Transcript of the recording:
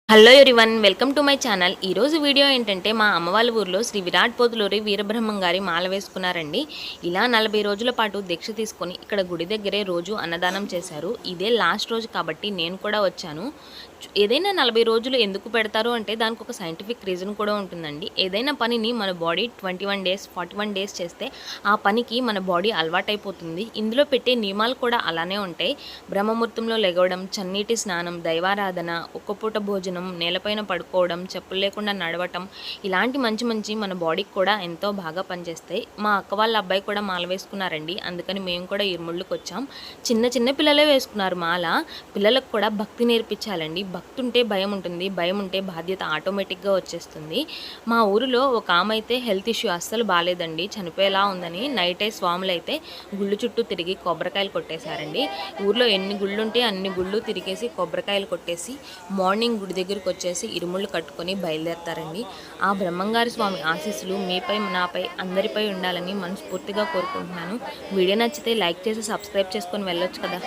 Hello everyone, welcome to my channel. ఈరోజు video ఏంటంటే మా అమ్మ వాళ్ళ ఊర్లో శ్రీ విరాట్ పోతులూరి వీరబ్రహ్మం గారి మాల వేసుకున్నారండి. ఇలా 40 రోజుల పాటు దీక్ష తీసుకొని ఇక్కడ గుడి దగ్గరే రోజు అన్నదానం చేశారు. ఇదే లాస్ట్ రోజు కాబట్టి నేను కూడా వచ్చాను. ఏదైనా 40 రోజులు ఎందుకు పెడతారు అంటే దానికి ఒక సైంటిఫిక్ రీజన్ కూడా ఉంటుందండి. ఏదైనా పనిని మన బాడీ 21 డేస్ 41 డేస్ చేస్తే ఆ పనికి మన బాడీ అలవాటైపోతుంది. ఇందులో పెట్టే నియమాలు కూడా అలానే ఉంటాయి. బ్రహ్మముహూర్తంలో లెగవడం, చన్నీటి స్నానం, దైవారాధన, ఒక్కపూట భోజనం, నేలపైన పడుకోవడం, చెప్పులు లేకుండా నడవటం, ఇలాంటి మంచి మంచి మన బాడీకి కూడా ఎంతో బాగా పనిచేస్తాయి. మా అక్క వాళ్ళ అబ్బాయి కూడా మాల వేసుకున్నారండి. అందుకని మేము కూడా ఇరుముళ్ళకి వచ్చాం. చిన్న చిన్న పిల్లలే వేసుకున్నారు మాల. పిల్లలకు కూడా భక్తి నేర్పించాలండి. భక్తి ఉంటే భయం ఉంటుంది, భయం ఉంటే బాధ్యత ఆటోమేటిక్గా వచ్చేస్తుంది. మా ఊరిలో ఒక ఆమె అయితే హెల్త్ ఇష్యూ అస్సలు బాగాలేదండి, చనిపోయేలా ఉందని నైటే స్వాములు అయితే గుళ్ళు చుట్టూ తిరిగి కొబ్బరికాయలు కొట్టేశారండి. ఊర్లో ఎన్ని గుళ్ళు ఉంటే అన్ని గుళ్ళు తిరిగేసి కొబ్బరికాయలు కొట్టేసి మార్నింగ్ గుడి దగ్గరికి వచ్చేసి ఇరుముళ్ళు కట్టుకొని బయలుదేరతారండి. ఆ బ్రహ్మంగారి స్వామి ఆశీస్సులు మీపై, నాపై, అందరిపై ఉండాలని మనస్ఫూర్తిగా కోరుకుంటున్నాను. వీడియో నచ్చితే లైక్ చేసి సబ్స్క్రైబ్ చేసుకొని వెళ్ళొచ్చు కదా.